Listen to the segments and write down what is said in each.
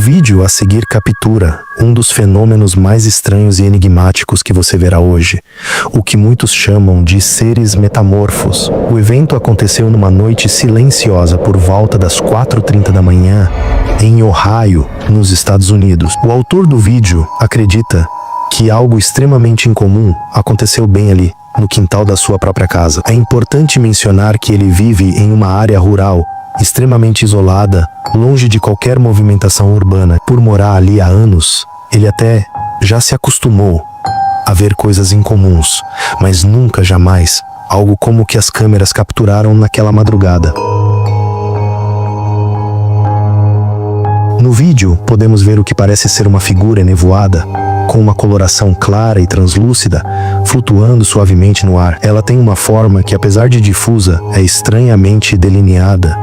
vídeo a seguir captura um dos fenômenos mais estranhos e enigmáticos que você verá hoje, o que muitos chamam de seres metamorfos. O evento aconteceu numa noite silenciosa por volta das 4h30 da manhã, em Ohio, nos Estados Unidos. O autor do vídeo acredita que algo extremamente incomum aconteceu bem ali, no quintal da sua própria casa. É importante mencionar que ele vive em uma área rural, extremamente isolada, longe de qualquer movimentação urbana. Por morar ali há anos, ele até já se acostumou a ver coisas incomuns, mas nunca, jamais, algo como o que as câmeras capturaram naquela madrugada. No vídeo, podemos ver o que parece ser uma figura enevoada, com uma coloração clara e translúcida, flutuando suavemente no ar. Ela tem uma forma que, apesar de difusa, é estranhamente delineada,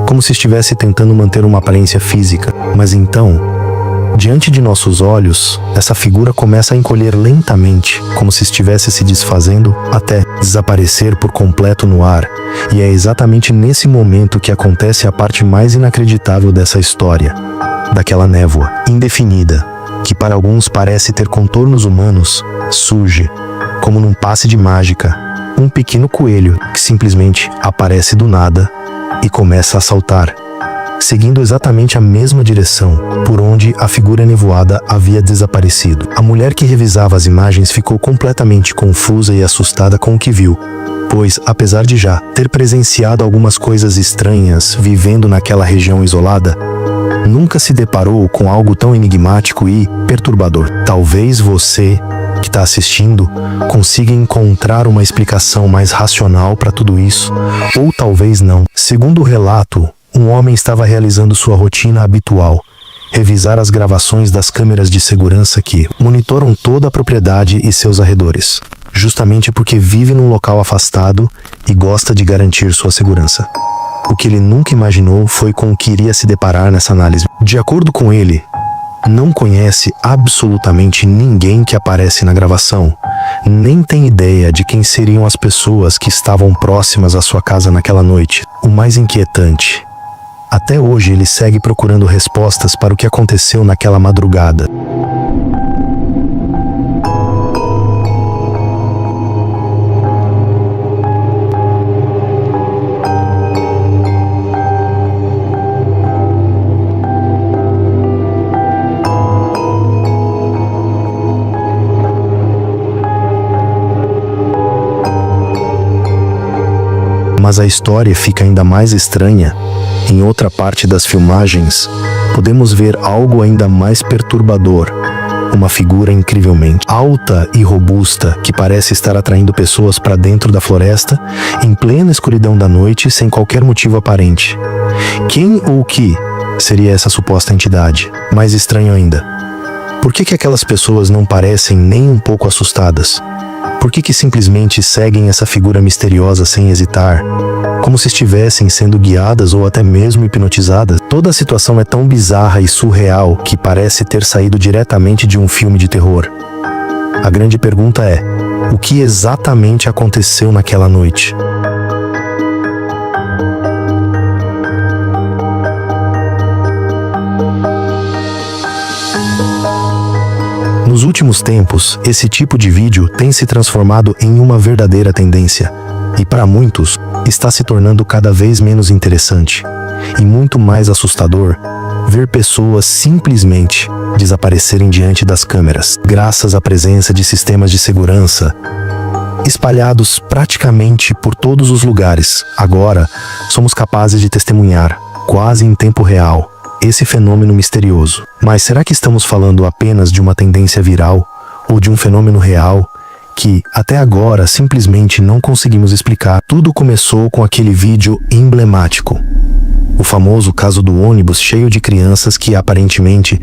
como se estivesse tentando manter uma aparência física. Mas então, diante de nossos olhos, essa figura começa a encolher lentamente, como se estivesse se desfazendo, até desaparecer por completo no ar. E é exatamente nesse momento que acontece a parte mais inacreditável dessa história, daquela névoa indefinida, que para alguns parece ter contornos humanos, surge, como num passe de mágica, um pequeno coelho que simplesmente aparece do nada e começa a saltar, seguindo exatamente a mesma direção por onde a figura nevoada havia desaparecido. A mulher que revisava as imagens ficou completamente confusa e assustada com o que viu, pois, apesar de já ter presenciado algumas coisas estranhas vivendo naquela região isolada, nunca se deparou com algo tão enigmático e perturbador. Talvez você, que está assistindo, consiga encontrar uma explicação mais racional para tudo isso, ou talvez não. Segundo o relato, um homem estava realizando sua rotina habitual, revisar as gravações das câmeras de segurança que monitoram toda a propriedade e seus arredores, justamente porque vive num local afastado e gosta de garantir sua segurança. O que ele nunca imaginou foi com o que iria se deparar nessa análise. De acordo com ele, não conhece absolutamente ninguém que aparece na gravação, nem tem ideia de quem seriam as pessoas que estavam próximas à sua casa naquela noite. O mais inquietante, até hoje ele segue procurando respostas para o que aconteceu naquela madrugada. Mas a história fica ainda mais estranha. Em outra parte das filmagens, podemos ver algo ainda mais perturbador. Uma figura incrivelmente alta e robusta que parece estar atraindo pessoas para dentro da floresta, em plena escuridão da noite, sem qualquer motivo aparente. Quem ou o que seria essa suposta entidade? Mais estranho ainda, por que aquelas pessoas não parecem nem um pouco assustadas? Por que simplesmente seguem essa figura misteriosa sem hesitar, como se estivessem sendo guiadas ou até mesmo hipnotizadas? Toda a situação é tão bizarra e surreal que parece ter saído diretamente de um filme de terror. A grande pergunta é: o que exatamente aconteceu naquela noite? Nos últimos tempos, esse tipo de vídeo tem se transformado em uma verdadeira tendência, e para muitos, está se tornando cada vez menos interessante e muito mais assustador ver pessoas simplesmente desaparecerem diante das câmeras, graças à presença de sistemas de segurança espalhados praticamente por todos os lugares. Agora, somos capazes de testemunhar, quase em tempo real, esse fenômeno misterioso. Mas será que estamos falando apenas de uma tendência viral ou de um fenômeno real que, até agora, simplesmente não conseguimos explicar? Tudo começou com aquele vídeo emblemático, o famoso caso do ônibus cheio de crianças que aparentemente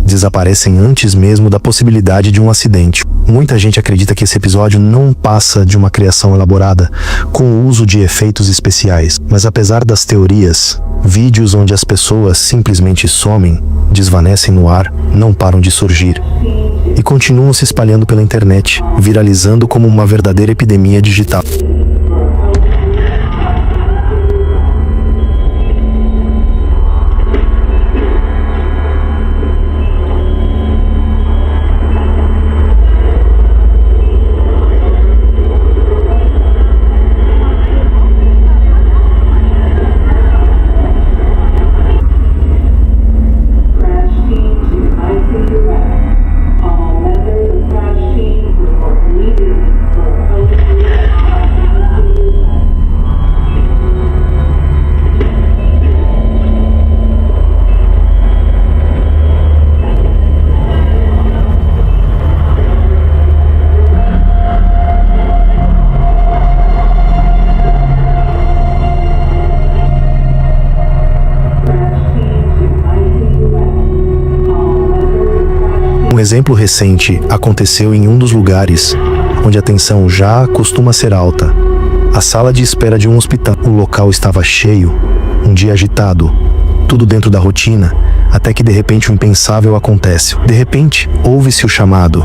desaparecem antes mesmo da possibilidade de um acidente. Muita gente acredita que esse episódio não passa de uma criação elaborada com o uso de efeitos especiais, mas apesar das teorias, vídeos onde as pessoas simplesmente somem, desvanecem no ar, não param de surgir e continuam se espalhando pela internet, viralizando como uma verdadeira epidemia digital. Um exemplo recente aconteceu em um dos lugares onde a tensão já costuma ser alta. A sala de espera de um hospital. O local estava cheio, um dia agitado, tudo dentro da rotina, até que de repente o impensável acontece. De repente, ouve-se o chamado: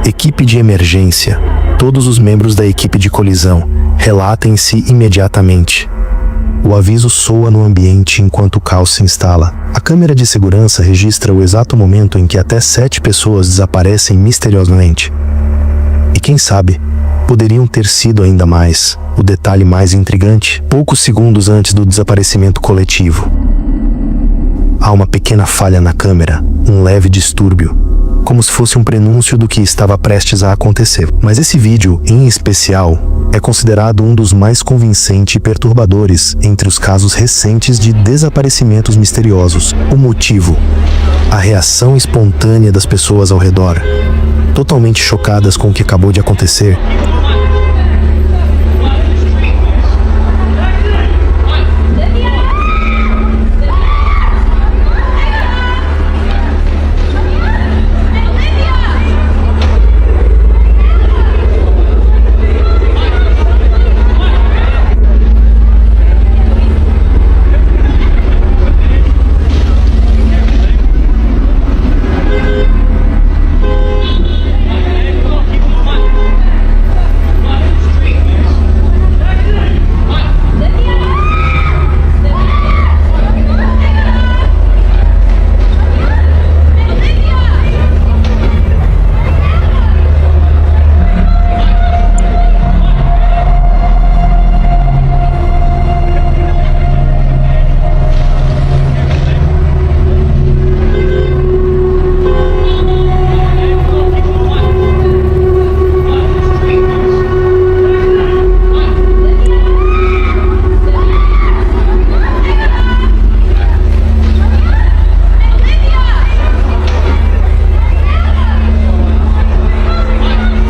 equipe de emergência. Todos os membros da equipe de colisão relatem-se imediatamente. O aviso soa no ambiente enquanto o caos se instala. A câmera de segurança registra o exato momento em que até 7 pessoas desaparecem misteriosamente. E quem sabe, poderiam ter sido ainda mais. O detalhe mais intrigante: poucos segundos antes do desaparecimento coletivo, há uma pequena falha na câmera, um leve distúrbio, como se fosse um prenúncio do que estava prestes a acontecer. Mas esse vídeo, em especial, é considerado um dos mais convincentes e perturbadores entre os casos recentes de desaparecimentos misteriosos. O motivo: a reação espontânea das pessoas ao redor, totalmente chocadas com o que acabou de acontecer.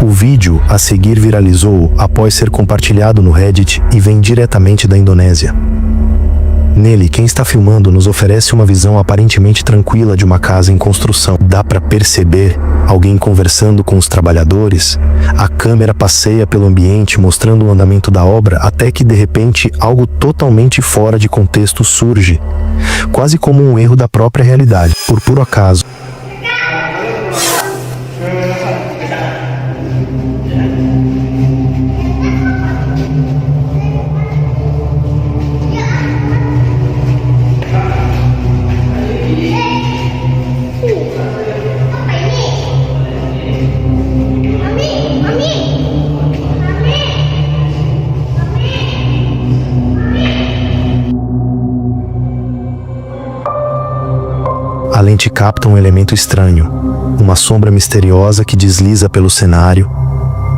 O vídeo a seguir viralizou após ser compartilhado no Reddit e vem diretamente da Indonésia. Nele, quem está filmando nos oferece uma visão aparentemente tranquila de uma casa em construção. Dá para perceber alguém conversando com os trabalhadores. A câmera passeia pelo ambiente mostrando o andamento da obra, até que de repente algo totalmente fora de contexto surge, quase como um erro da própria realidade, por puro acaso. A lente capta um elemento estranho, uma sombra misteriosa que desliza pelo cenário,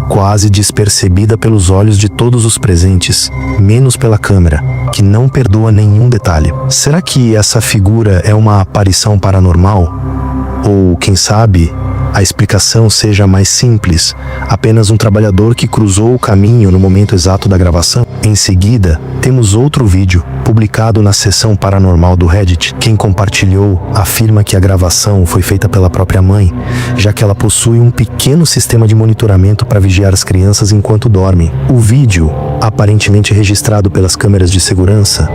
quase despercebida pelos olhos de todos os presentes, menos pela câmera, que não perdoa nenhum detalhe. Será que essa figura é uma aparição paranormal? Ou, quem sabe, a explicação seja mais simples, apenas um trabalhador que cruzou o caminho no momento exato da gravação? Em seguida, temos outro vídeo, publicado na seção paranormal do Reddit. Quem compartilhou afirma que a gravação foi feita pela própria mãe, já que ela possui um pequeno sistema de monitoramento para vigiar as crianças enquanto dormem. O vídeo, aparentemente registrado pelas câmeras de segurança,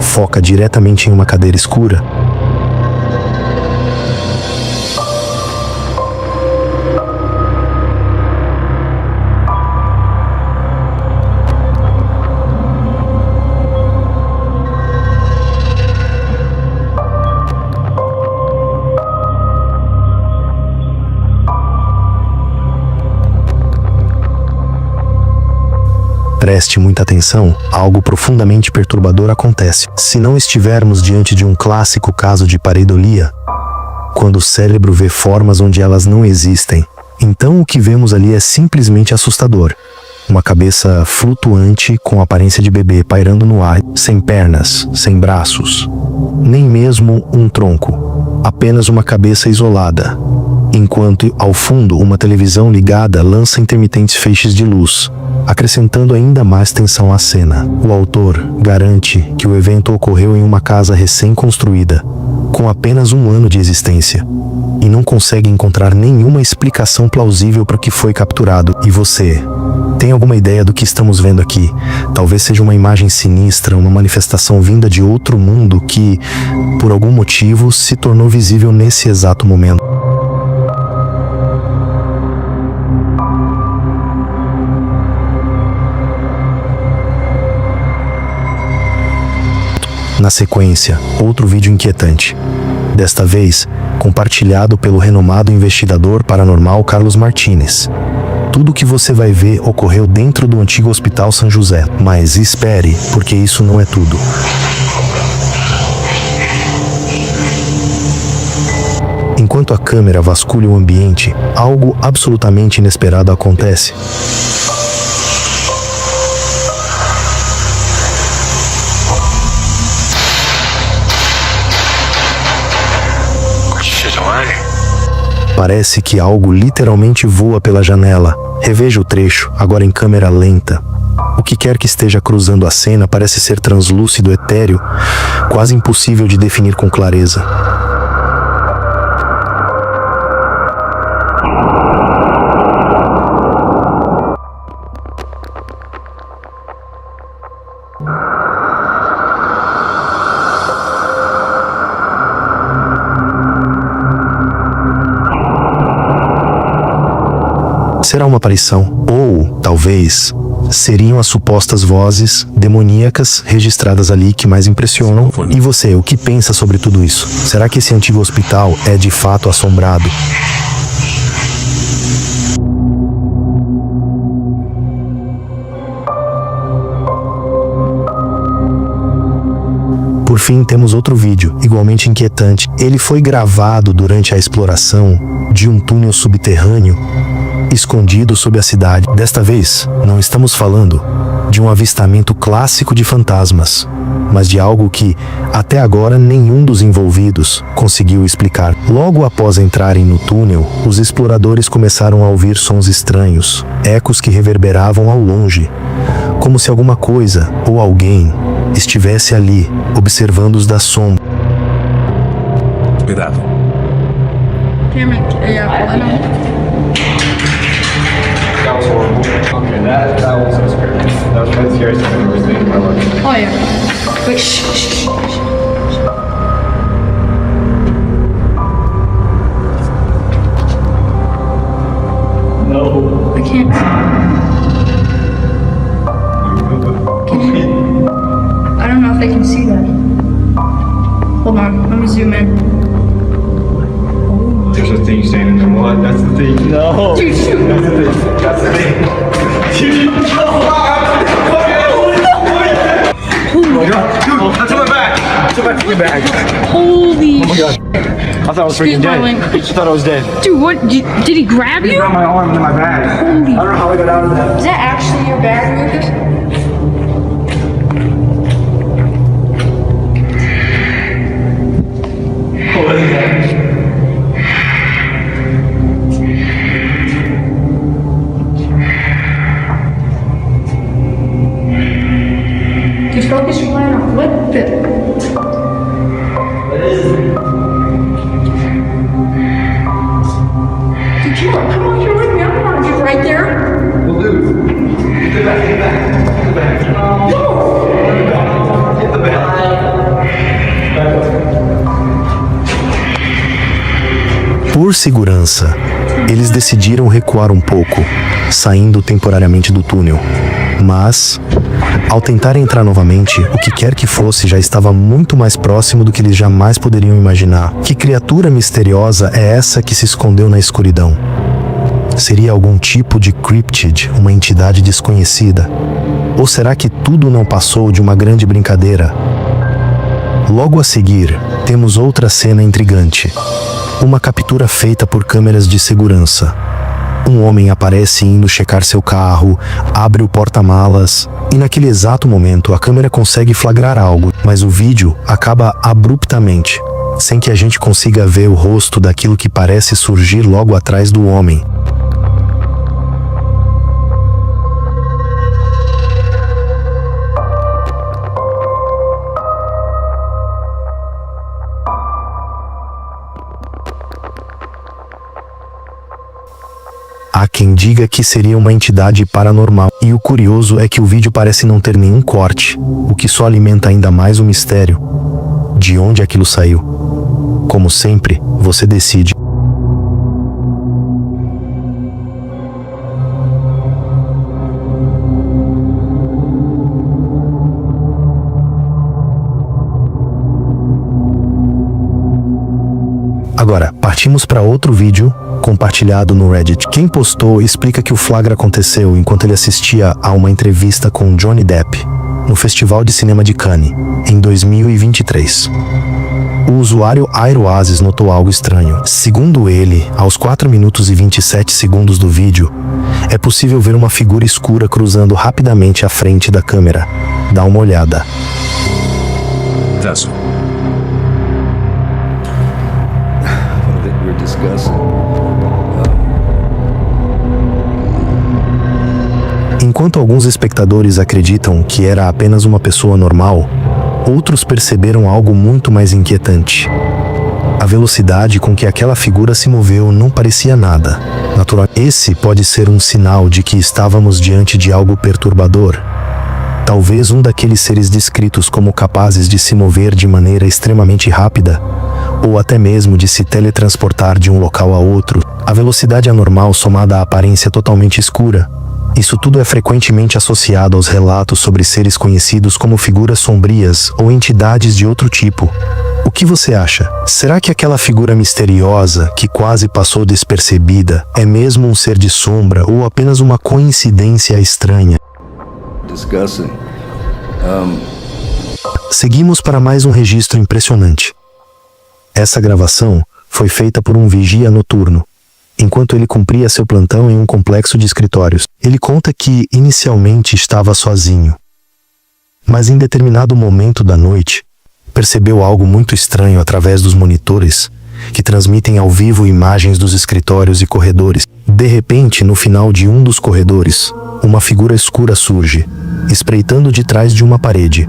foca diretamente em uma cadeira escura. Preste muita atenção, algo profundamente perturbador acontece. Se não estivermos diante de um clássico caso de pareidolia, quando o cérebro vê formas onde elas não existem, então o que vemos ali é simplesmente assustador. Uma cabeça flutuante com aparência de bebê pairando no ar, sem pernas, sem braços, nem mesmo um tronco, apenas uma cabeça isolada, enquanto ao fundo uma televisão ligada lança intermitentes feixes de luz, acrescentando ainda mais tensão à cena. O autor garante que o evento ocorreu em uma casa recém-construída, com apenas 1 ano de existência, e não consegue encontrar nenhuma explicação plausível para o que foi capturado. E você? Tem alguma ideia do que estamos vendo aqui? Talvez seja uma imagem sinistra, uma manifestação vinda de outro mundo que, por algum motivo, se tornou visível nesse exato momento. Na sequência, outro vídeo inquietante. Desta vez, compartilhado pelo renomado investigador paranormal Carlos Martínez. Tudo o que você vai ver ocorreu dentro do antigo Hospital São José. Mas espere, porque isso não é tudo. Enquanto a câmera vasculha o ambiente, algo absolutamente inesperado acontece. Parece que algo literalmente voa pela janela. Reveja o trecho, agora em câmera lenta. O que quer que esteja cruzando a cena parece ser translúcido, etéreo, quase impossível de definir com clareza. Será uma aparição? Ou, talvez, seriam as supostas vozes demoníacas registradas ali que mais impressionam? E você, o que pensa sobre tudo isso? Será que esse antigo hospital é de fato assombrado? Por fim, temos outro vídeo, igualmente inquietante. Ele foi gravado durante a exploração de um túnel subterrâneo escondido sob a cidade. Desta vez, não estamos falando de um avistamento clássico de fantasmas, mas de algo que, até agora, nenhum dos envolvidos conseguiu explicar. Logo após entrarem no túnel, os exploradores começaram a ouvir sons estranhos, ecos que reverberavam ao longe, como se alguma coisa ou alguém estivesse ali, observando-os da sombra. Cuidado. That was horrible. Okay, that was so scary. That was the scariest thing I've ever seen in my life. Oh yeah. Wait, shh, shh, shh, shh. No. I can't. Can you? I don't know if they can see that. Hold on, let me zoom in. There's a thing standing in the mud. That's the thing. No. Dude, shoot. That's the thing. That's the thing. Dude, oh my god. Dude, that's in my bag. That's in my freaking bag. Holy Oh my god. I thought I was freaking Excuse my dead. language. I thought I was dead. Dude, what? Did he grab He you? grabbed my arm into my bag. Holy. I don't know how I got out of that. Is that actually your bag, Lucas? What is that? Dude, focus your line on flip it. Dude, come on, you're with me. I don't want to get right there. Well, dude. Get the bag. Get the bag. Get the bag. No. Get the bag. Por segurança, eles decidiram recuar um pouco, saindo temporariamente do túnel. Mas, ao tentar entrar novamente, o que quer que fosse já estava muito mais próximo do que eles jamais poderiam imaginar. Que criatura misteriosa é essa que se escondeu na escuridão? Seria algum tipo de cryptid, uma entidade desconhecida? Ou será que tudo não passou de uma grande brincadeira? Logo a seguir, temos outra cena intrigante. Uma captura feita por câmeras de segurança. Um homem aparece indo checar seu carro, abre o porta-malas e naquele exato momento a câmera consegue flagrar algo, mas o vídeo acaba abruptamente, sem que a gente consiga ver o rosto daquilo que parece surgir logo atrás do homem. Há quem diga que seria uma entidade paranormal. E o curioso é que o vídeo parece não ter nenhum corte, o que só alimenta ainda mais o mistério. De onde aquilo saiu? Como sempre, você decide. Agora, partimos para outro vídeo compartilhado no Reddit. Quem postou explica que o flagra aconteceu enquanto ele assistia a uma entrevista com Johnny Depp no Festival de Cinema de Cannes, em 2023. O usuário Aeroasis notou algo estranho. Segundo ele, aos 4 minutos e 27 segundos do vídeo, é possível ver uma figura escura cruzando rapidamente à frente da câmera. Dá uma olhada. That's Enquanto alguns espectadores acreditam que era apenas uma pessoa normal, outros perceberam algo muito mais inquietante. A velocidade com que aquela figura se moveu não parecia nada natural. Esse pode ser um sinal de que estávamos diante de algo perturbador. Talvez um daqueles seres descritos como capazes de se mover de maneira extremamente rápida, ou até mesmo de se teletransportar de um local a outro. A velocidade anormal somada à aparência totalmente escura. Isso tudo é frequentemente associado aos relatos sobre seres conhecidos como figuras sombrias ou entidades de outro tipo. O que você acha? Será que aquela figura misteriosa, que quase passou despercebida, é mesmo um ser de sombra ou apenas uma coincidência estranha? Seguimos para mais um registro impressionante. Essa gravação foi feita por um vigia noturno, enquanto ele cumpria seu plantão em um complexo de escritórios. Ele conta que inicialmente estava sozinho, mas em determinado momento da noite, percebeu algo muito estranho através dos monitores, que transmitem ao vivo imagens dos escritórios e corredores. De repente, no final de um dos corredores, uma figura escura surge, espreitando de trás de uma parede.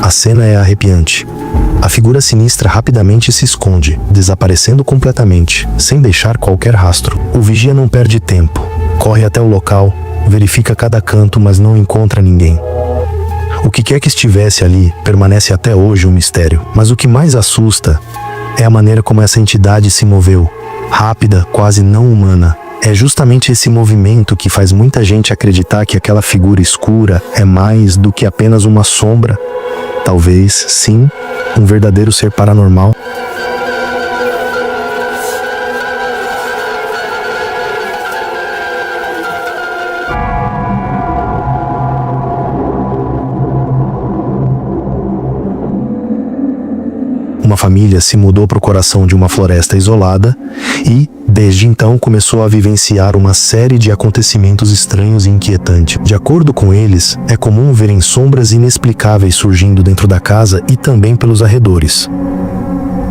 A cena é arrepiante. A figura sinistra rapidamente se esconde, desaparecendo completamente, sem deixar qualquer rastro. O vigia não perde tempo. Corre até o local, verifica cada canto, mas não encontra ninguém. O que quer que estivesse ali permanece até hoje um mistério. Mas o que mais assusta é a maneira como essa entidade se moveu. Rápida, quase não humana. É justamente esse movimento que faz muita gente acreditar que aquela figura escura é mais do que apenas uma sombra. Talvez, sim, um verdadeiro ser paranormal. Uma família se mudou para o coração de uma floresta isolada e, desde então, começou a vivenciar uma série de acontecimentos estranhos e inquietantes. De acordo com eles, é comum verem sombras inexplicáveis surgindo dentro da casa e também pelos arredores.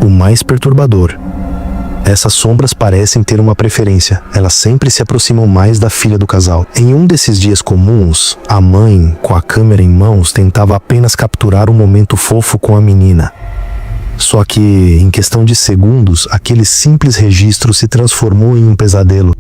O mais perturbador: essas sombras parecem ter uma preferência. Elas sempre se aproximam mais da filha do casal. Em um desses dias comuns, a mãe, com a câmera em mãos, tentava apenas capturar um momento fofo com a menina. Só que, em questão de segundos, aquele simples registro se transformou em um pesadelo.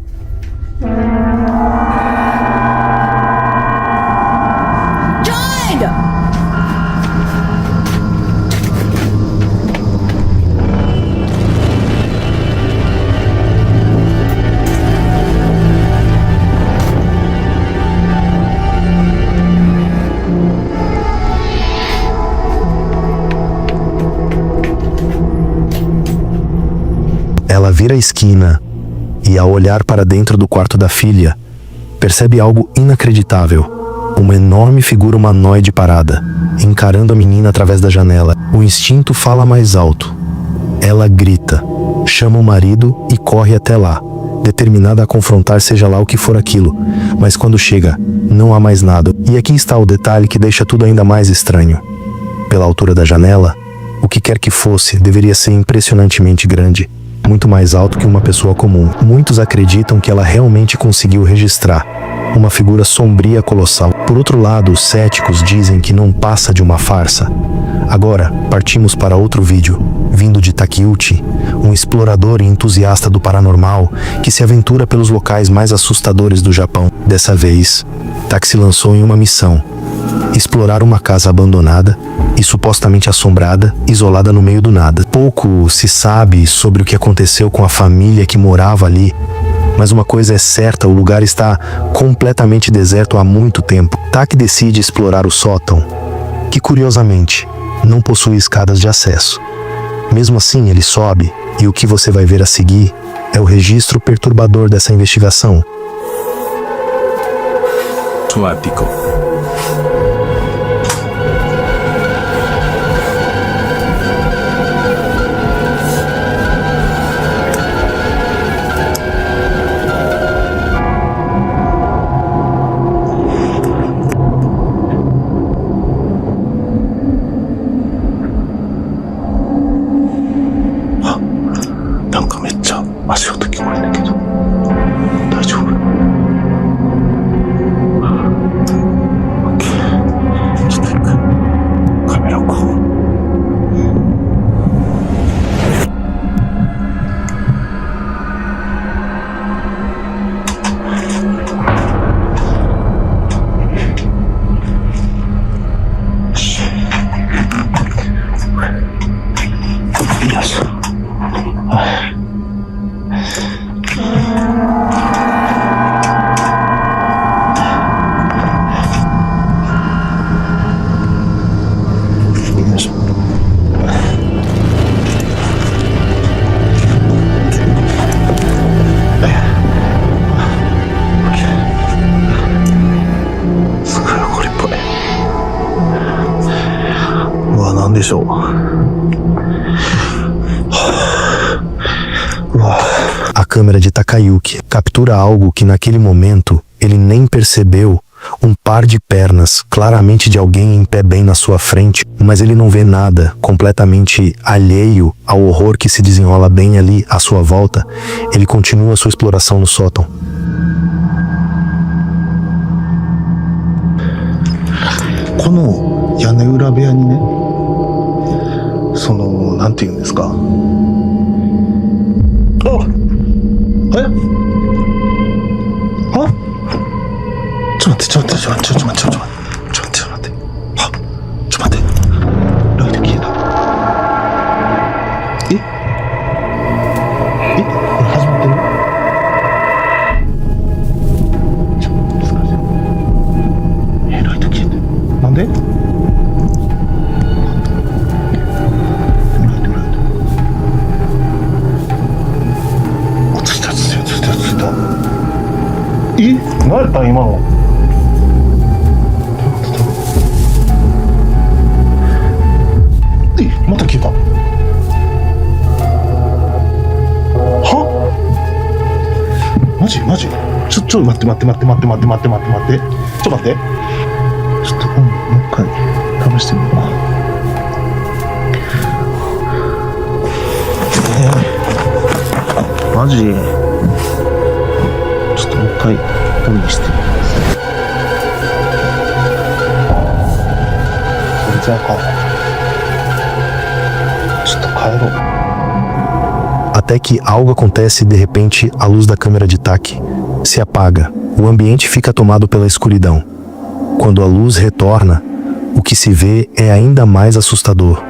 Ela vira a esquina e, ao olhar para dentro do quarto da filha, percebe algo inacreditável. uma enorme figura humanoide parada, encarando a menina através da janela. O instinto fala mais alto. Ela grita, chama o marido e corre até lá, determinada a confrontar seja lá o que for aquilo. Mas quando chega, não há mais nada. E aqui está o detalhe que deixa tudo ainda mais estranho. Pela altura da janela, o que quer que fosse deveria ser impressionantemente grande, muito mais alto que uma pessoa comum. Muitos acreditam que ela realmente conseguiu registrar uma figura sombria colossal. Por outro lado, os céticos dizem que não passa de uma farsa. Agora, partimos para outro vídeo, vindo de Takeuchi, um explorador e entusiasta do paranormal que se aventura pelos locais mais assustadores do Japão. Dessa vez, Tak se lançou em uma missão: explorar uma casa abandonada e supostamente assombrada, isolada no meio do nada. Pouco se sabe sobre o que aconteceu com a família que morava ali, mas uma coisa é certa: o lugar está completamente deserto há muito tempo. Tak decide explorar o sótão, que curiosamente não possui escadas de acesso. Mesmo assim, ele sobe, e o que você vai ver a seguir é o registro perturbador dessa investigação. Suático. A câmera de Takayuki captura algo que naquele momento ele nem percebeu: um par de pernas, claramente de alguém em pé bem na sua frente, mas ele não vê nada. Completamente alheio ao horror que se desenrola bem ali à sua volta, ele continua sua exploração no sótão. この屋根裏部屋にね、そのなんていうんですか、ちょっと待って、ライト消えた。これ始まってる？ライト消えてる。なんで？ついた。何やったん今の？また消えた。は？マジ？ちょ待って。ちょっと待って。ちょっともう一回試してみようか。マジ？ちょっともう一回オンにしてみます。全然あかん。 Até que algo acontece e de repente a luz da câmera de Tak se apaga. O ambiente fica tomado pela escuridão. Quando a luz retorna, o que se vê é ainda mais assustador.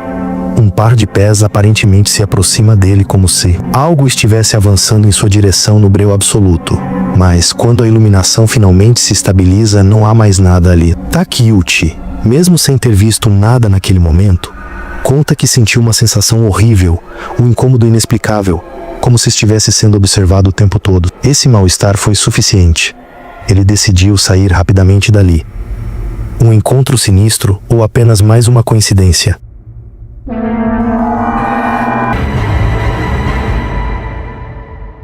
Um par de pés aparentemente se aproxima dele como se algo estivesse avançando em sua direção no breu absoluto. Mas quando a iluminação finalmente se estabiliza, não há mais nada ali. Takeuchi, mesmo sem ter visto nada naquele momento, conta que sentiu uma sensação horrível, um incômodo inexplicável, como se estivesse sendo observado o tempo todo. Esse mal-estar foi suficiente. Ele decidiu sair rapidamente dali. Um encontro sinistro ou apenas mais uma coincidência?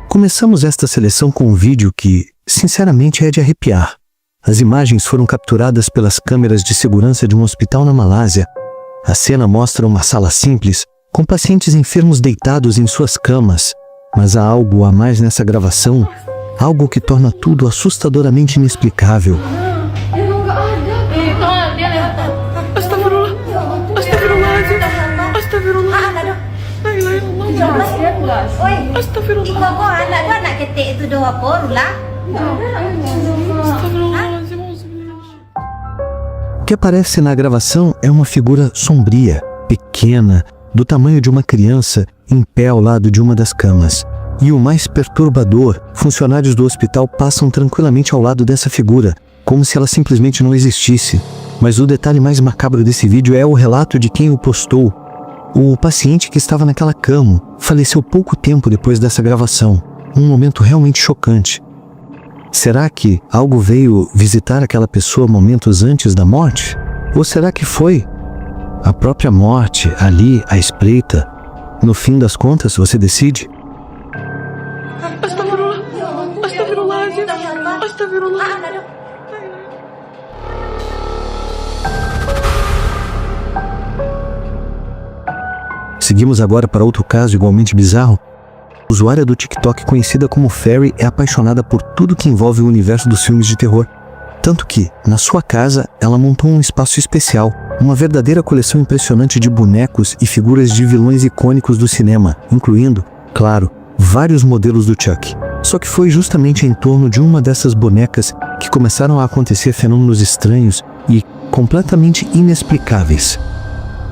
Começamos esta seleção com um vídeo que, sinceramente, é de arrepiar. As imagens foram capturadas pelas câmeras de segurança de um hospital na Malásia. A cena mostra uma sala simples, com pacientes enfermos deitados em suas camas. Mas há algo a mais nessa gravação, algo que torna tudo assustadoramente inexplicável. O que aparece na gravação é uma figura sombria, pequena, do tamanho de uma criança, em pé ao lado de uma das camas. E o mais perturbador, funcionários do hospital passam tranquilamente ao lado dessa figura, como se ela simplesmente não existisse. Mas o detalhe mais macabro desse vídeo é o relato de quem o postou. O paciente que estava naquela cama faleceu pouco tempo depois dessa gravação. Um momento realmente chocante. Será que algo veio visitar aquela pessoa momentos antes da morte? Ou será que foi a própria morte ali à espreita? No fim das contas, você decide? Seguimos agora para outro caso igualmente bizarro. A usuária do TikTok conhecida como Fairy é apaixonada por tudo que envolve o universo dos filmes de terror. Tanto que, na sua casa, ela montou um espaço especial, uma verdadeira coleção impressionante de bonecos e figuras de vilões icônicos do cinema, incluindo, claro, vários modelos do Chuck. Só que foi justamente em torno de uma dessas bonecas que começaram a acontecer fenômenos estranhos e completamente inexplicáveis.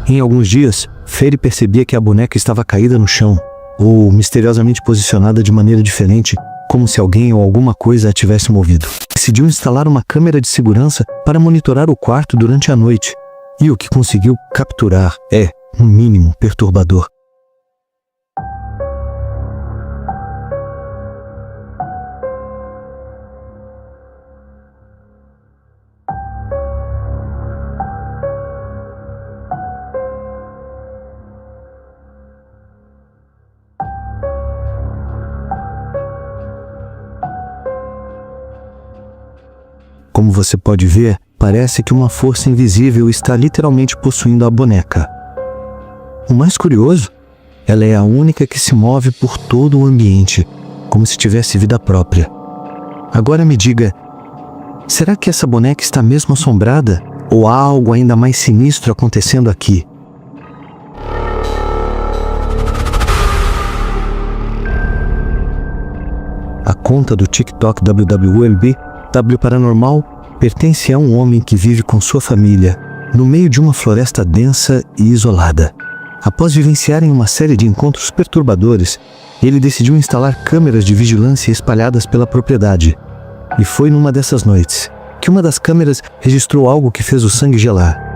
Em alguns dias, Fairy percebia que a boneca estava caída no chão, ou misteriosamente posicionada de maneira diferente, como se alguém ou alguma coisa a tivesse movido. Decidiu instalar uma câmera de segurança para monitorar o quarto durante a noite, e o que conseguiu capturar é, no mínimo, perturbador. Como você pode ver, parece que uma força invisível está literalmente possuindo a boneca. O mais curioso, ela é a única que se move por todo o ambiente, como se tivesse vida própria. Agora me diga, será que essa boneca está mesmo assombrada? Ou há algo ainda mais sinistro acontecendo aqui? A conta do TikTok WWLB W Paranormal pertence a um homem que vive com sua família, no meio de uma floresta densa e isolada. Após vivenciarem uma série de encontros perturbadores, ele decidiu instalar câmeras de vigilância espalhadas pela propriedade. E foi numa dessas noites que uma das câmeras registrou algo que fez o sangue gelar.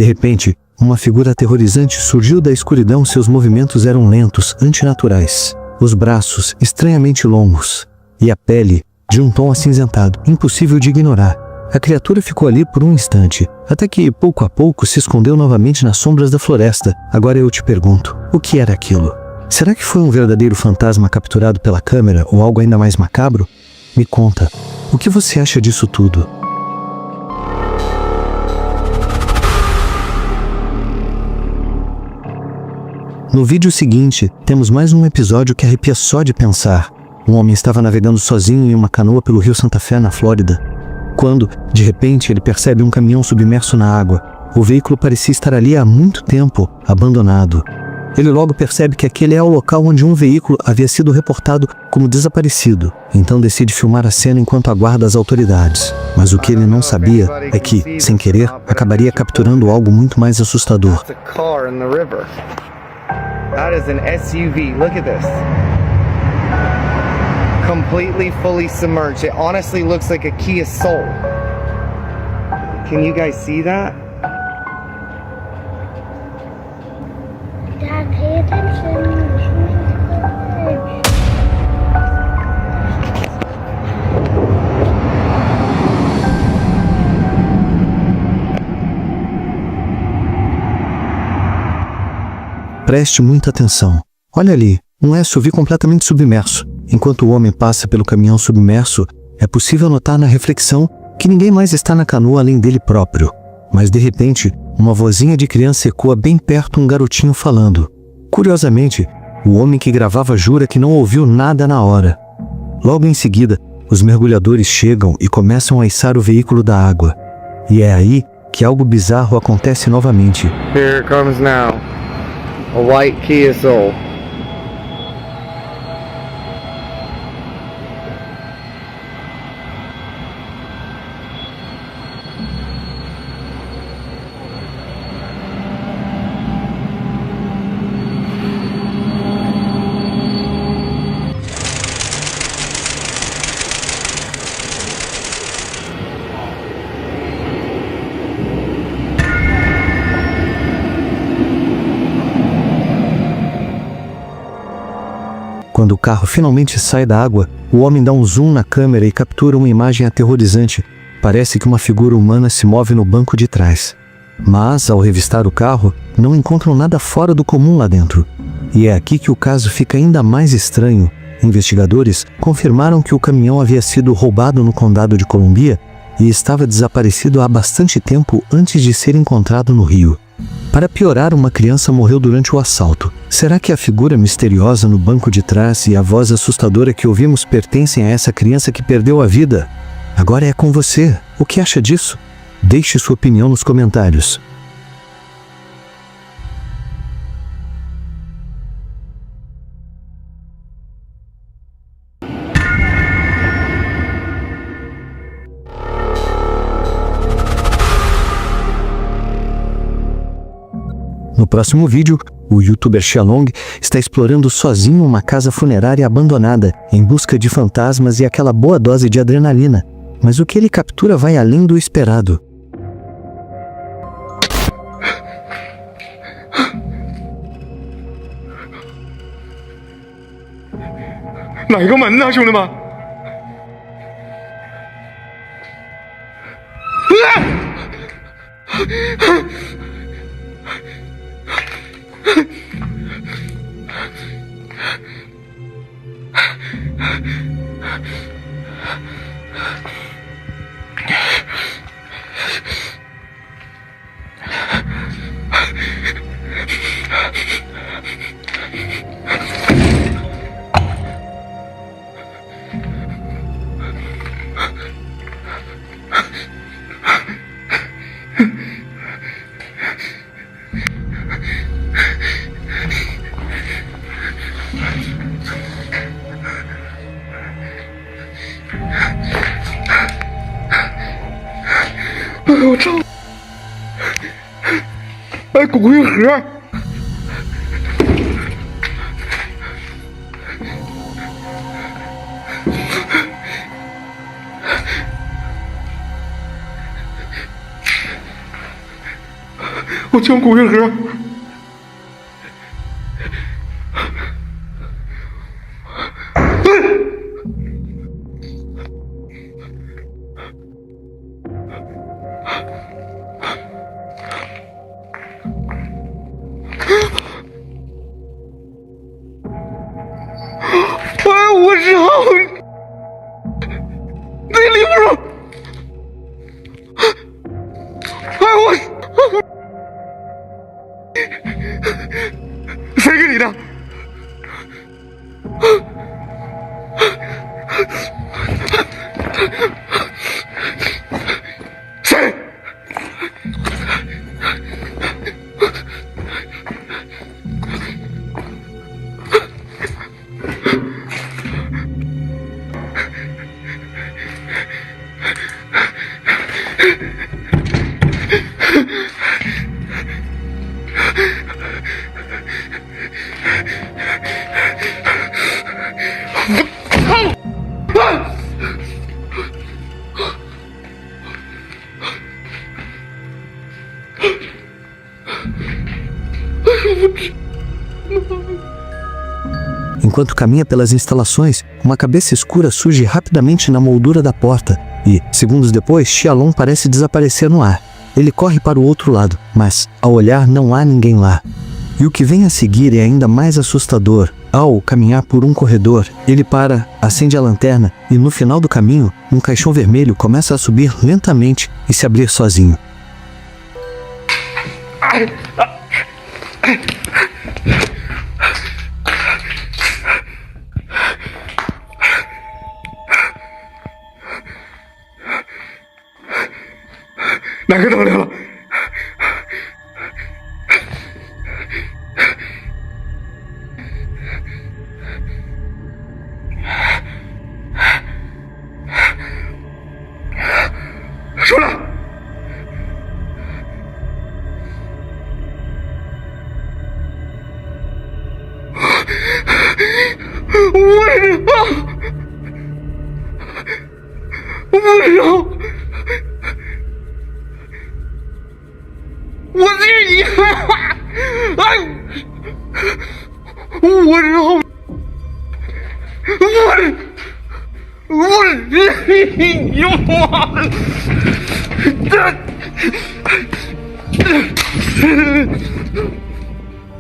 De repente, uma figura aterrorizante surgiu da escuridão. Seus movimentos eram lentos, antinaturais. Os braços, estranhamente longos. E a pele, de um tom acinzentado, impossível de ignorar. A criatura ficou ali por um instante, até que, pouco a pouco, se escondeu novamente nas sombras da floresta. Agora eu te pergunto, o que era aquilo? Será que foi um verdadeiro fantasma capturado pela câmera ou algo ainda mais macabro? Me conta, o que você acha disso tudo? No vídeo seguinte, temos mais um episódio que arrepia só de pensar. Um homem estava navegando sozinho em uma canoa pelo rio Santa Fé, na Flórida, quando, de repente, ele percebe um caminhão submerso na água. O veículo parecia estar ali há muito tempo, abandonado. Ele logo percebe que aquele é o local onde um veículo havia sido reportado como desaparecido. Então decide filmar a cena enquanto aguarda as autoridades. Mas o que ele não sabia é que, sem querer, acabaria capturando algo muito mais assustador. That's a car in the river. That is an SUV. Look at this. Completely fully submerged. It honestly looks like a Kia Soul. Can you guys see that? Dad, pay attention. Preste muita atenção. Olha ali, um SUV completamente submerso. Enquanto o homem passa pelo caminhão submerso, é possível notar na reflexão que ninguém mais está na canoa além dele próprio. Mas de repente, uma vozinha de criança ecoa bem perto um garotinho falando. Curiosamente, o homem que gravava jura que não ouviu nada na hora. Logo em seguida, os mergulhadores chegam e começam a içar o veículo da água. E é aí que algo bizarro acontece novamente. Here it comes now. A white Kia Soul. Quando o carro finalmente sai da água, o homem dá um zoom na câmera e captura uma imagem aterrorizante. Parece que uma figura humana se move no banco de trás. Mas, ao revistar o carro, não encontram nada fora do comum lá dentro. E é aqui que o caso fica ainda mais estranho. Investigadores confirmaram que o caminhão havia sido roubado no condado de Columbia e estava desaparecido há bastante tempo antes de ser encontrado no rio. Para piorar, uma criança morreu durante o assalto. Será que a figura misteriosa no banco de trás e a voz assustadora que ouvimos pertencem a essa criança que perdeu a vida? Agora é com você. O que acha disso? Deixe sua opinião nos comentários. No próximo vídeo, o youtuber Xiaolong está explorando sozinho uma casa funerária abandonada, em busca de fantasmas e aquela boa dose de adrenalina. Mas o que ele captura vai além do esperado. Enquanto caminha pelas instalações, uma cabeça escura surge rapidamente na moldura da porta e, segundos depois, Xialong parece desaparecer no ar. Ele corre para o outro lado, mas, ao olhar, não há ninguém lá. E o que vem a seguir é ainda mais assustador. Ao caminhar por um corredor, ele para, acende a lanterna e, no final do caminho, um caixão vermelho começa a subir lentamente e se abrir sozinho.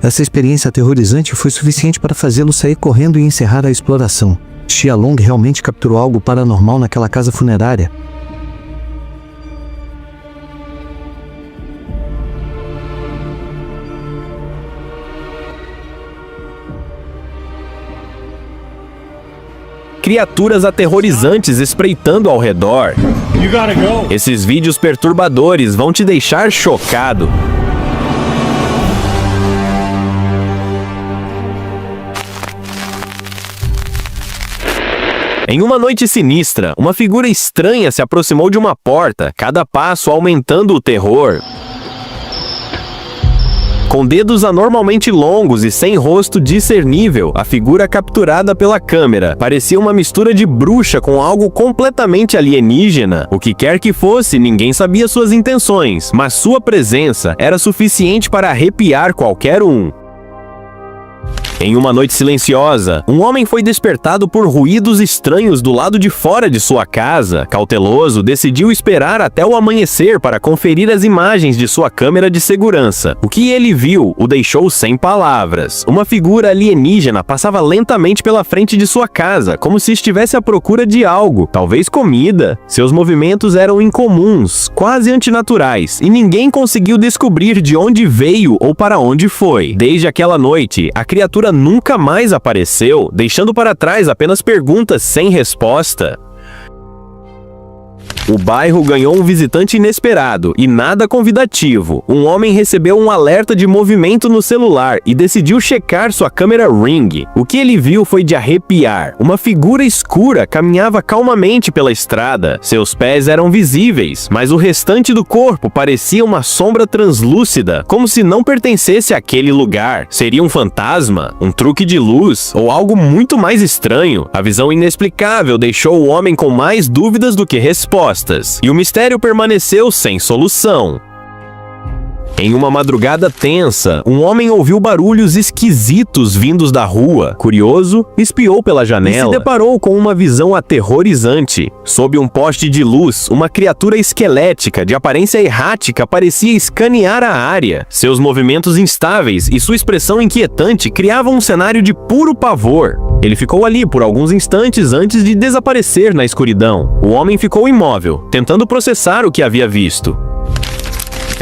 Essa experiência aterrorizante foi suficiente para fazê-lo sair correndo e encerrar a exploração. Xialong realmente capturou algo paranormal naquela casa funerária. Criaturas aterrorizantes espreitando ao redor. Esses vídeos perturbadores vão te deixar chocado. Em uma noite sinistra, uma figura estranha se aproximou de uma porta, cada passo aumentando o terror. Com dedos anormalmente longos e sem rosto discernível, a figura capturada pela câmera parecia uma mistura de bruxa com algo completamente alienígena. O que quer que fosse, ninguém sabia suas intenções, mas sua presença era suficiente para arrepiar qualquer um. Em uma noite silenciosa, um homem foi despertado por ruídos estranhos do lado de fora de sua casa. Cauteloso, decidiu esperar até o amanhecer para conferir as imagens de sua câmera de segurança. O que ele viu o deixou sem palavras. Uma figura alienígena passava lentamente pela frente de sua casa, como se estivesse à procura de algo, talvez comida. Seus movimentos eram incomuns, quase antinaturais, e ninguém conseguiu descobrir de onde veio ou para onde foi. Desde aquela noite, a criatura nunca mais apareceu, deixando para trás apenas perguntas sem resposta. O bairro ganhou um visitante inesperado e nada convidativo. Um homem recebeu um alerta de movimento no celular e decidiu checar sua câmera Ring. O que ele viu foi de arrepiar. Uma figura escura caminhava calmamente pela estrada. Seus pés eram visíveis, mas o restante do corpo parecia uma sombra translúcida, como se não pertencesse àquele lugar. Seria um fantasma? Um truque de luz? Ou algo muito mais estranho? A visão inexplicável deixou o homem com mais dúvidas do que respostas. E o mistério permaneceu sem solução. Em uma madrugada tensa, um homem ouviu barulhos esquisitos vindos da rua. Curioso, espiou pela janela e se deparou com uma visão aterrorizante. Sob um poste de luz, uma criatura esquelética de aparência errática parecia escanear a área. Seus movimentos instáveis e sua expressão inquietante criavam um cenário de puro pavor. Ele ficou ali por alguns instantes antes de desaparecer na escuridão. O homem ficou imóvel, tentando processar o que havia visto.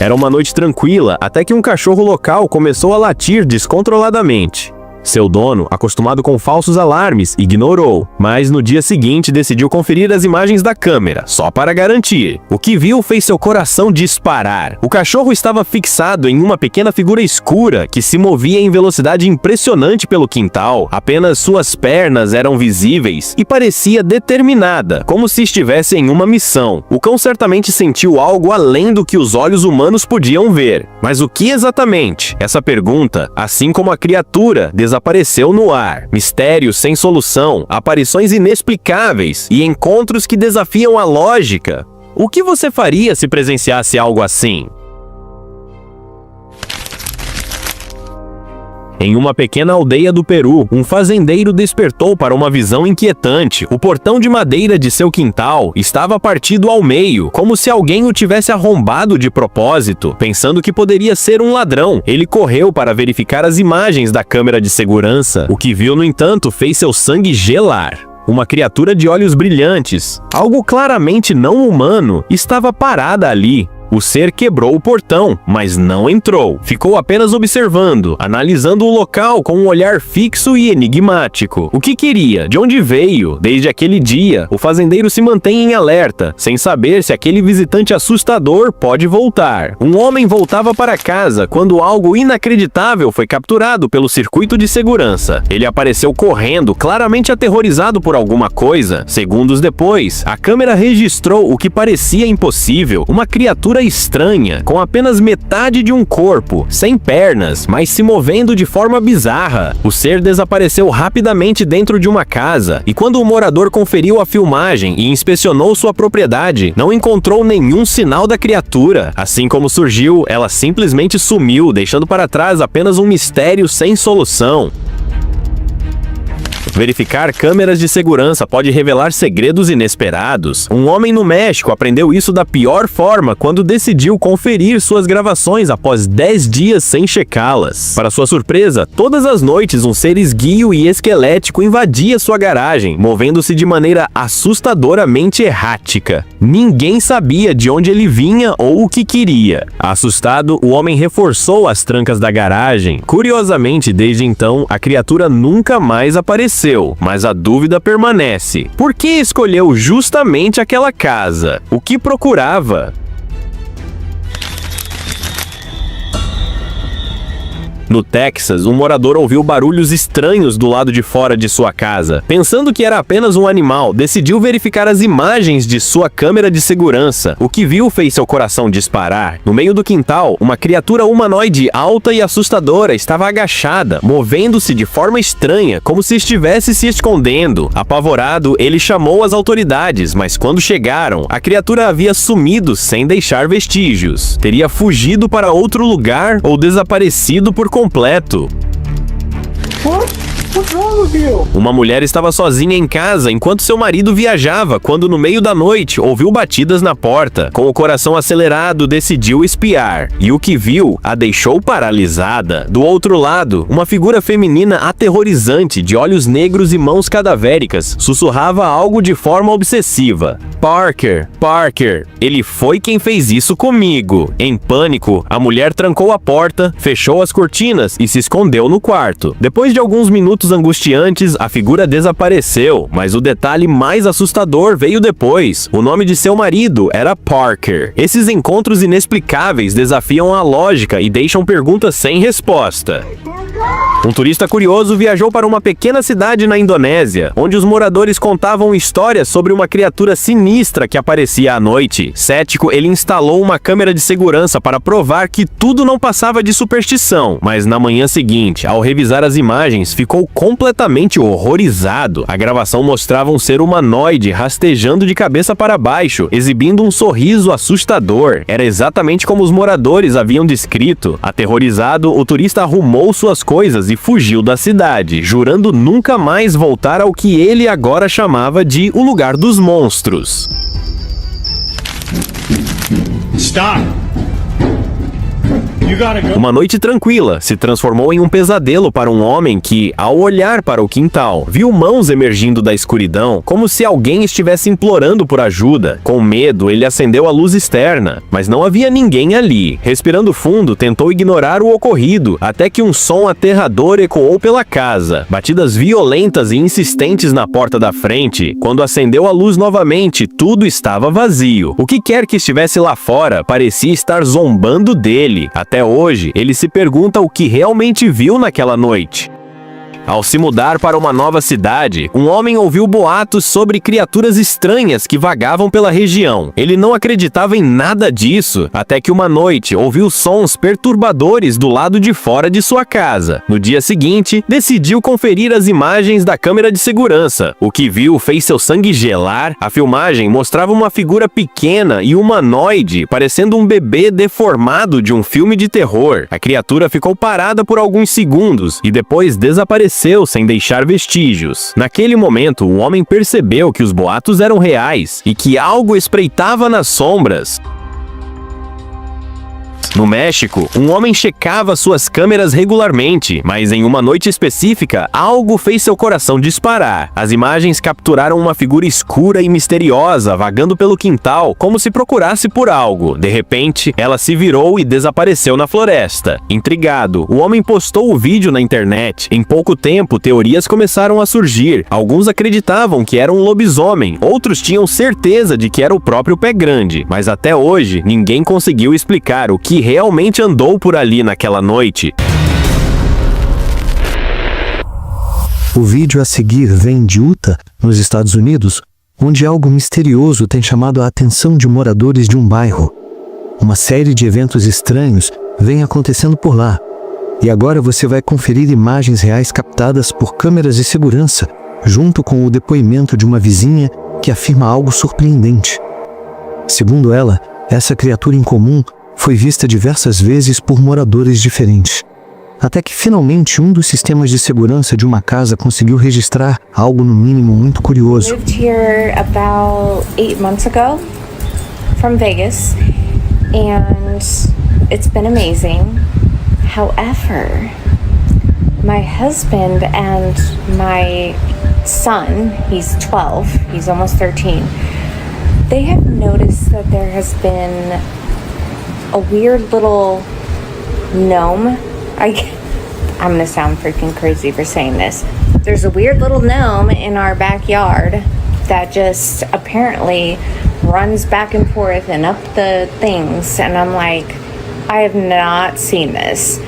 Era uma noite tranquila, até que um cachorro local começou a latir descontroladamente. Seu dono, acostumado com falsos alarmes, ignorou, mas no dia seguinte decidiu conferir as imagens da câmera, só para garantir. O que viu fez seu coração disparar. O cachorro estava fixado em uma pequena figura escura que se movia em velocidade impressionante pelo quintal. Apenas suas pernas eram visíveis e parecia determinada, como se estivesse em uma missão. O cão certamente sentiu algo além do que os olhos humanos podiam ver. Mas o que exatamente? Essa pergunta, assim como a criatura, desapareceu no ar. Mistérios sem solução, aparições inexplicáveis e encontros que desafiam a lógica. O que você faria se presenciasse algo assim? Em uma pequena aldeia do Peru, um fazendeiro despertou para uma visão inquietante. O portão de madeira de seu quintal estava partido ao meio, como se alguém o tivesse arrombado de propósito, pensando que poderia ser um ladrão. Ele correu para verificar as imagens da câmera de segurança. O que viu, no entanto, fez seu sangue gelar. Uma criatura de olhos brilhantes, algo claramente não humano, estava parada ali. O ser quebrou o portão, mas não entrou. Ficou apenas observando, analisando o local com um olhar fixo e enigmático. O que queria? De onde veio? Desde aquele dia, o fazendeiro se mantém em alerta, sem saber se aquele visitante assustador pode voltar. Um homem voltava para casa quando algo inacreditável foi capturado pelo circuito de segurança. Ele apareceu correndo, claramente aterrorizado por alguma coisa. Segundos depois, a câmera registrou o que parecia impossível: uma criatura estranha, com apenas metade de um corpo, sem pernas, mas se movendo de forma bizarra. O ser desapareceu rapidamente dentro de uma casa, e quando o morador conferiu a filmagem e inspecionou sua propriedade, não encontrou nenhum sinal da criatura. Assim como surgiu, ela simplesmente sumiu, deixando para trás apenas um mistério sem solução. Verificar câmeras de segurança pode revelar segredos inesperados. Um homem no México aprendeu isso da pior forma quando decidiu conferir suas gravações após 10 dias sem checá-las. Para sua surpresa, todas as noites um ser esguio e esquelético invadia sua garagem, movendo-se de maneira assustadoramente errática. Ninguém sabia de onde ele vinha ou o que queria. Assustado, o homem reforçou as trancas da garagem. Curiosamente, desde então, a criatura nunca mais apareceu. Mas a dúvida permanece. Por que escolheu justamente aquela casa? O que procurava? No Texas, um morador ouviu barulhos estranhos do lado de fora de sua casa. Pensando que era apenas um animal, decidiu verificar as imagens de sua câmera de segurança. O que viu fez seu coração disparar. No meio do quintal, uma criatura humanoide alta e assustadora estava agachada, movendo-se de forma estranha, como se estivesse se escondendo. Apavorado, ele chamou as autoridades, mas quando chegaram, a criatura havia sumido sem deixar vestígios. Teria fugido para outro lugar ou desaparecido por completo. Uma mulher estava sozinha em casa enquanto seu marido viajava, quando no meio da noite ouviu batidas na porta. Com o coração acelerado, decidiu espiar, e o que viu a deixou paralisada. Do outro lado, uma figura feminina aterrorizante, de olhos negros e mãos cadavéricas, sussurrava algo de forma obsessiva. Parker, Parker, ele foi quem fez isso comigo. Em pânico, a mulher trancou a porta, fechou as cortinas e se escondeu no quarto. Depois de alguns minutos angustiantes, a figura desapareceu, mas o detalhe mais assustador veio depois. O nome de seu marido era Parker. Esses encontros inexplicáveis desafiam a lógica e deixam perguntas sem resposta. Um turista curioso viajou para uma pequena cidade na Indonésia, onde os moradores contavam histórias sobre uma criatura sinistra que aparecia à noite. Cético, ele instalou uma câmera de segurança para provar que tudo não passava de superstição, mas na manhã seguinte, ao revisar as imagens, ficou completamente horrorizado. A gravação mostrava um ser humanoide rastejando de cabeça para baixo, exibindo um sorriso assustador. Era exatamente como os moradores haviam descrito. Aterrorizado, o turista arrumou suas coisas e fugiu da cidade, jurando nunca mais voltar ao que ele agora chamava de o lugar dos monstros. Stop! Uma noite tranquila se transformou em um pesadelo para um homem que, ao olhar para o quintal, viu mãos emergindo da escuridão como se alguém estivesse implorando por ajuda. Com medo, ele acendeu a luz externa, mas não havia ninguém ali. Respirando fundo, tentou ignorar o ocorrido, até que um som aterrador ecoou pela casa. Batidas violentas e insistentes na porta da frente. Quando acendeu a luz novamente, tudo estava vazio. O que quer que estivesse lá fora parecia estar zombando dele. Até hoje, ele se pergunta o que realmente viu naquela noite. Ao se mudar para uma nova cidade, um homem ouviu boatos sobre criaturas estranhas que vagavam pela região. Ele não acreditava em nada disso, até que uma noite ouviu sons perturbadores do lado de fora de sua casa. No dia seguinte, decidiu conferir as imagens da câmera de segurança. O que viu fez seu sangue gelar. A filmagem mostrava uma figura pequena e humanoide, parecendo um bebê deformado de um filme de terror. A criatura ficou parada por alguns segundos e depois desapareceu sem deixar vestígios. Naquele momento, o homem percebeu que os boatos eram reais e que algo espreitava nas sombras. No México, um homem checava suas câmeras regularmente, mas em uma noite específica, algo fez seu coração disparar. As imagens capturaram uma figura escura e misteriosa vagando pelo quintal, como se procurasse por algo. De repente, ela se virou e desapareceu na floresta. Intrigado, o homem postou o vídeo na internet. Em pouco tempo, teorias começaram a surgir. Alguns acreditavam que era um lobisomem, outros tinham certeza de que era o próprio Pé Grande, mas até hoje, ninguém conseguiu explicar o que realmente andou por ali naquela noite. O vídeo a seguir vem de Utah, nos Estados Unidos, onde algo misterioso tem chamado a atenção de moradores de um bairro. Uma série de eventos estranhos vem acontecendo por lá. E agora você vai conferir imagens reais captadas por câmeras de segurança, junto com o depoimento de uma vizinha que afirma algo surpreendente. Segundo ela, essa criatura incomum foi vista diversas vezes por moradores diferentes. Até que finalmente um dos sistemas de segurança de uma casa conseguiu registrar algo no mínimo muito curioso. Moved here about 8 months ago from Vegas, and it's been amazing. However, my husband and my son, he's 12, he's almost 13, they have noticed that there has been a weird little gnome. I'm gonna sound freaking crazy for saying this. There's a weird little gnome in our backyard that just apparently runs back and forth and up the things, and I'm like, I have not seen this.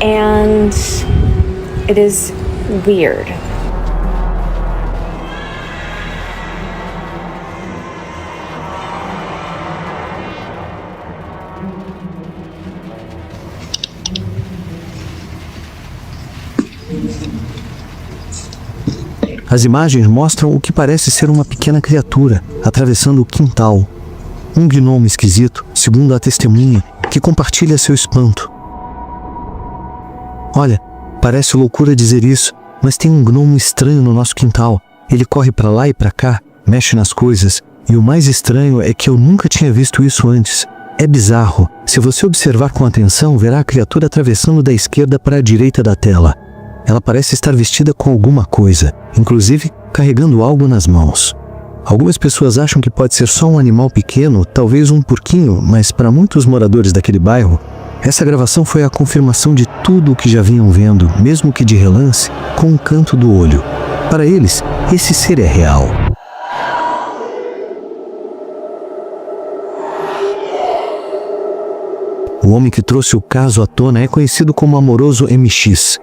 And it is weird. As imagens mostram o que parece ser uma pequena criatura atravessando o quintal. Um gnomo esquisito, segundo a testemunha, que compartilha seu espanto. Olha, parece loucura dizer isso, mas tem um gnomo estranho no nosso quintal. Ele corre pra lá e pra cá, mexe nas coisas, e o mais estranho é que eu nunca tinha visto isso antes. É bizarro. Se você observar com atenção, verá a criatura atravessando da esquerda para a direita da tela. Ela parece estar vestida com alguma coisa, inclusive carregando algo nas mãos. Algumas pessoas acham que pode ser só um animal pequeno, talvez um porquinho, mas para muitos moradores daquele bairro, essa gravação foi a confirmação de tudo o que já vinham vendo, mesmo que de relance, com um canto do olho. Para eles, esse ser é real. O homem que trouxe o caso à tona é conhecido como Amoroso MX.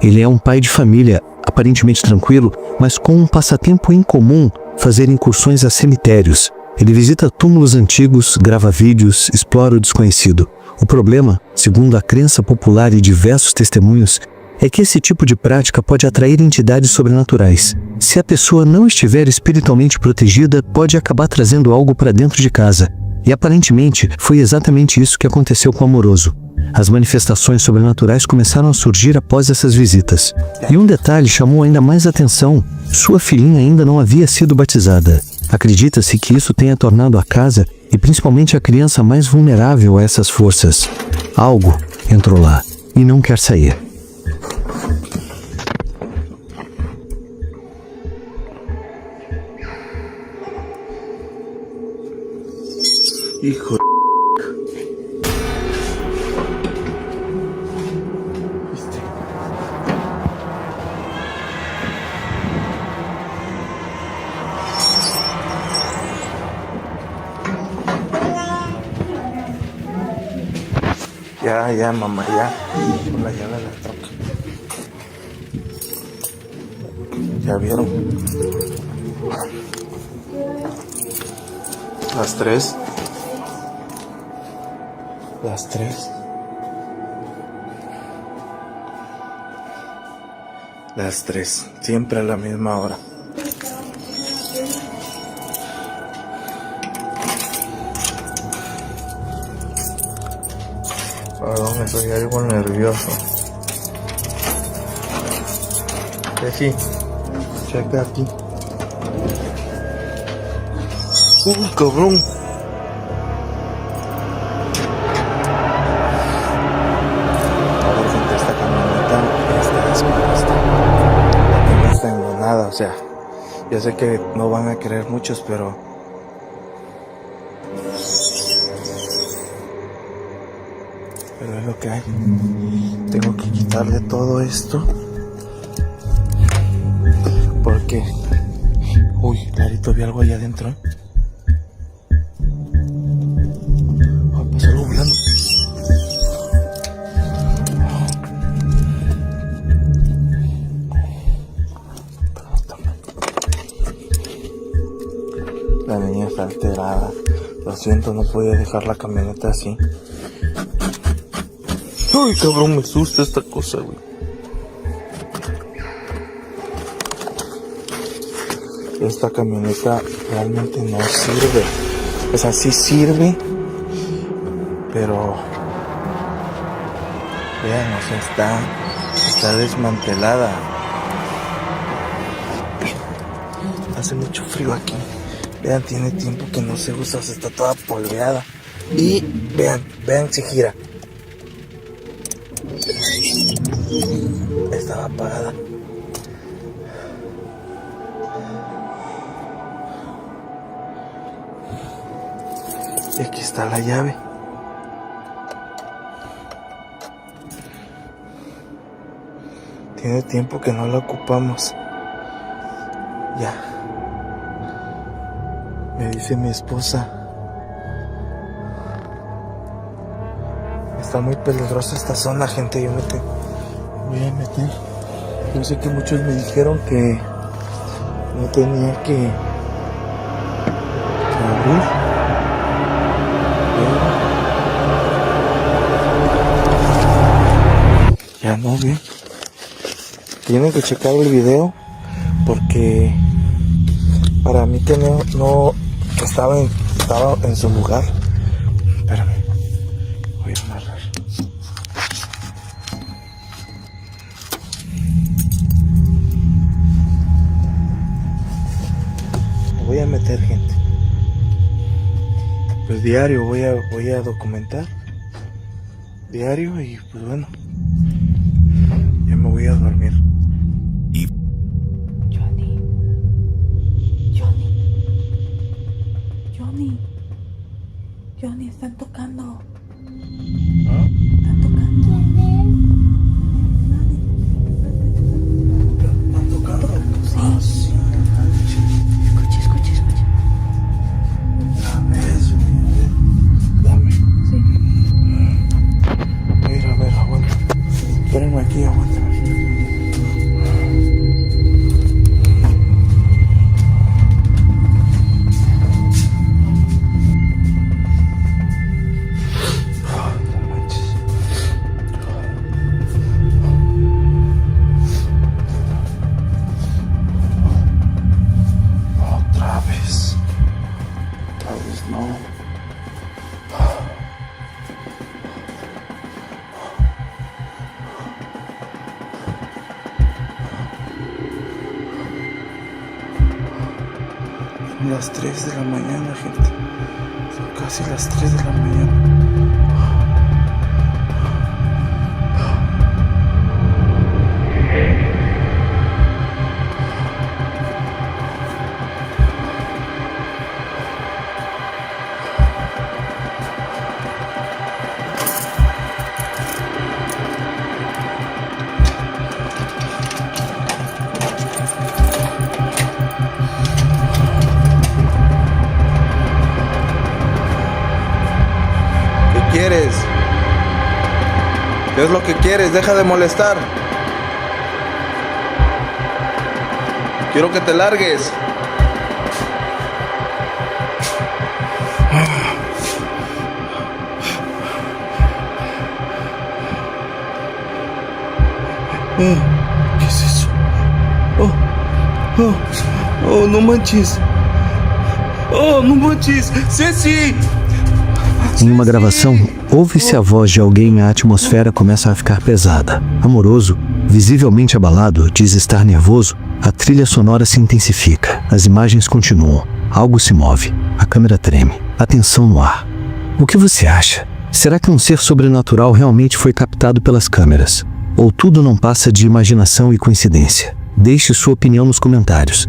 Ele é um pai de família, aparentemente tranquilo, mas com um passatempo incomum, fazer incursões a cemitérios. Ele visita túmulos antigos, grava vídeos, explora o desconhecido. O problema, segundo a crença popular e diversos testemunhos, é que esse tipo de prática pode atrair entidades sobrenaturais. Se a pessoa não estiver espiritualmente protegida, pode acabar trazendo algo para dentro de casa. E aparentemente, foi exatamente isso que aconteceu com o Amoroso. As manifestações sobrenaturais começaram a surgir após essas visitas. E um detalhe chamou ainda mais atenção: sua filhinha ainda não havia sido batizada. Acredita-se que isso tenha tornado a casa, e principalmente a criança, mais vulnerável a essas forças. Algo entrou lá e não quer sair. Hijo de... Ya, mamá, ya. Con la llave de la troca. ¿Ya vieron? Las 3. Las 3. Las 3. Siempre a la misma hora. Perdón, estoy algo nervioso. Sí, checa aquí. Uy, cabrón. A ver, gente, esta camioneta está expuesta. No está embonada, o sea, yo sé que no van a querer muchos, pero es lo que hay. Tengo que quitarle todo esto porque clarito, vi algo allá adentro. Pasó algo volando. La niña está alterada. Lo siento, no podía dejar la camioneta así. Uy, cabrón, me asusta esta cosa, güey. Esta camioneta realmente no sirve. O sea, sí sirve, pero vean, o sea, está desmantelada. Hace mucho frío aquí. Vean, tiene tiempo que no se usa, o sea, está toda polveada. Y vean, se gira. Estaba apagada. Y aquí está la llave. Tiene tiempo que no la ocupamos. Ya. Me dice mi esposa. Está muy peligrosa esta zona, gente. Yo voy a meter. Yo sé que muchos me dijeron que no tenía que abrir. Ya no, bien. Tienen que checar el video porque para mí que no estaba en su lugar. Espérame. Voy a amarrar. Me voy a meter, gente. Pues diario voy a documentar. Diario y pues bueno. Ya me voy a dormir. Johnny, están tocando. ¿Ah? Están tocando. ¿Están tocando? Sí. Ah, sí. Escucha. Dame eso, dame. Sí. A ver, aguanta. Espérenme aquí, aguanta. Son las 3 de la mañana, gente. Son casi las 3 de la mañana. ¿Qué es lo que quieres? Deja de molestar. Quiero que te largues. ¿Qué es eso? Oh, no manches. Oh, no manches. Ceci! Em uma gravação, ouve-se a voz de alguém e a atmosfera começa a ficar pesada. Amoroso, visivelmente abalado, diz estar nervoso, a trilha sonora se intensifica. As imagens continuam. Algo se move. A câmera treme. A tensão no ar. O que você acha? Será que um ser sobrenatural realmente foi captado pelas câmeras? Ou tudo não passa de imaginação e coincidência? Deixe sua opinião nos comentários.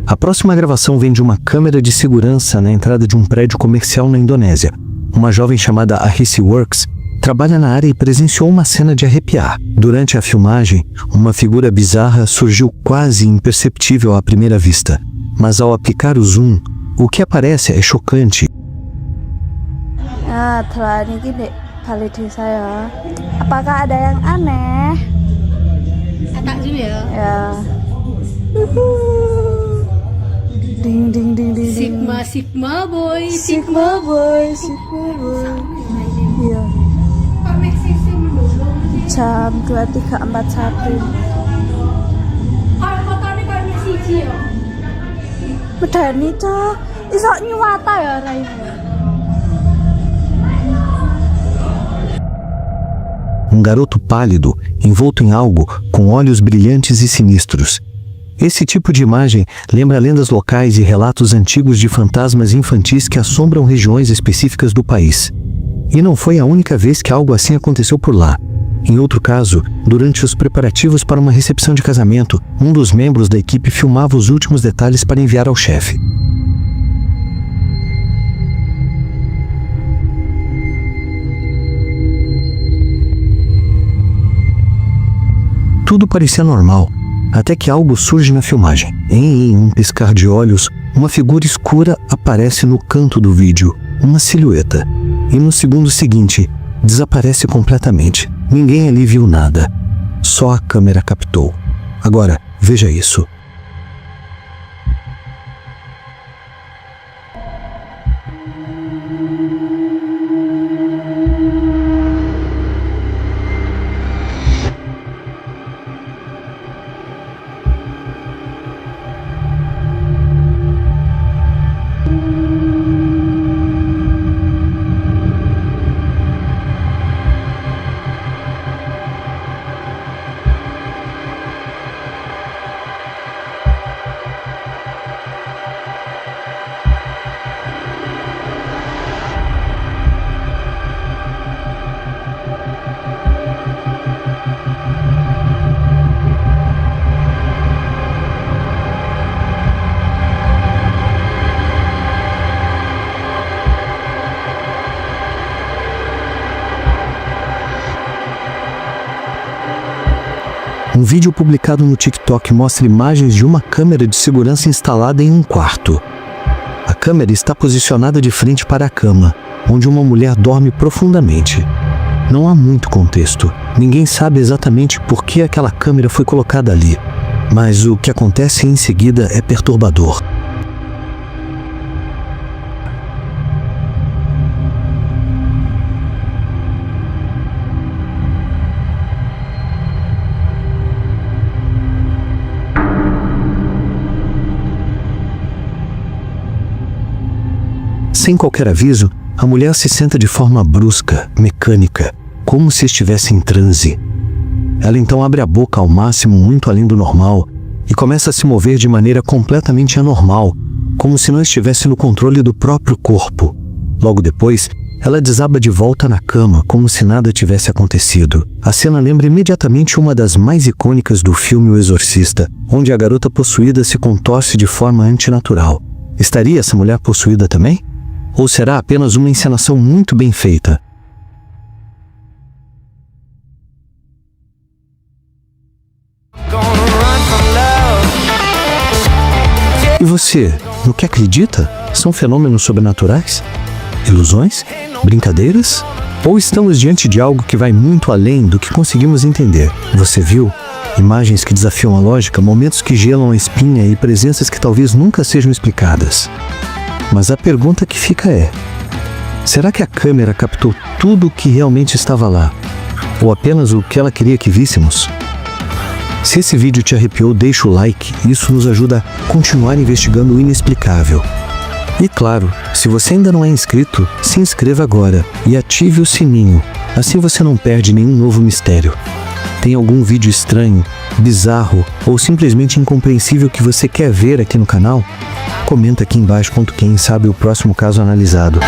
A próxima gravação vem de uma câmera de segurança na entrada de um prédio comercial na Indonésia. Uma jovem chamada Ahisi Works trabalha na área e presenciou uma cena de arrepiar. Durante a filmagem, uma figura bizarra surgiu quase imperceptível à primeira vista. Mas ao aplicar o zoom, o que aparece é chocante. Apakah ada yang aneh? Takjub ya? Ya. Ding ding ding ding. Sigma boy. Sigma boy. Iya. Jam 23.41. Kalau fotonya kayak Messi ya. Medani toh. Iso nyuwata ya raimu. Um garoto pálido, envolto em algo, com olhos brilhantes e sinistros. Esse tipo de imagem lembra lendas locais e relatos antigos de fantasmas infantis que assombram regiões específicas do país. E não foi a única vez que algo assim aconteceu por lá. Em outro caso, durante os preparativos para uma recepção de casamento, um dos membros da equipe filmava os últimos detalhes para enviar ao chefe. Tudo parecia normal, até que algo surge na filmagem. Em um piscar de olhos, uma figura escura aparece no canto do vídeo, uma silhueta. E no segundo seguinte, desaparece completamente. Ninguém ali viu nada. Só a câmera captou. Agora, veja isso. Um vídeo publicado no TikTok mostra imagens de uma câmera de segurança instalada em um quarto. A câmera está posicionada de frente para a cama, onde uma mulher dorme profundamente. Não há muito contexto. Ninguém sabe exatamente por que aquela câmera foi colocada ali. Mas o que acontece em seguida é perturbador. Sem qualquer aviso, a mulher se senta de forma brusca, mecânica, como se estivesse em transe. Ela então abre a boca ao máximo, muito além do normal, e começa a se mover de maneira completamente anormal, como se não estivesse no controle do próprio corpo. Logo depois, ela desaba de volta na cama, como se nada tivesse acontecido. A cena lembra imediatamente uma das mais icônicas do filme O Exorcista, onde a garota possuída se contorce de forma antinatural. Estaria essa mulher possuída também? Ou será apenas uma encenação muito bem feita? E você, no que acredita? São fenômenos sobrenaturais? Ilusões? Brincadeiras? Ou estamos diante de algo que vai muito além do que conseguimos entender? Você viu? Imagens que desafiam a lógica, momentos que gelam a espinha e presenças que talvez nunca sejam explicadas. Mas a pergunta que fica é: será que a câmera captou tudo o que realmente estava lá? Ou apenas o que ela queria que víssemos? Se esse vídeo te arrepiou, deixa o like, isso nos ajuda a continuar investigando o inexplicável. E claro, se você ainda não é inscrito, se inscreva agora e ative o sininho, assim você não perde nenhum novo mistério. Tem algum vídeo estranho, bizarro ou simplesmente incompreensível que você quer ver aqui no canal? Comenta aqui embaixo quem sabe o próximo caso analisado.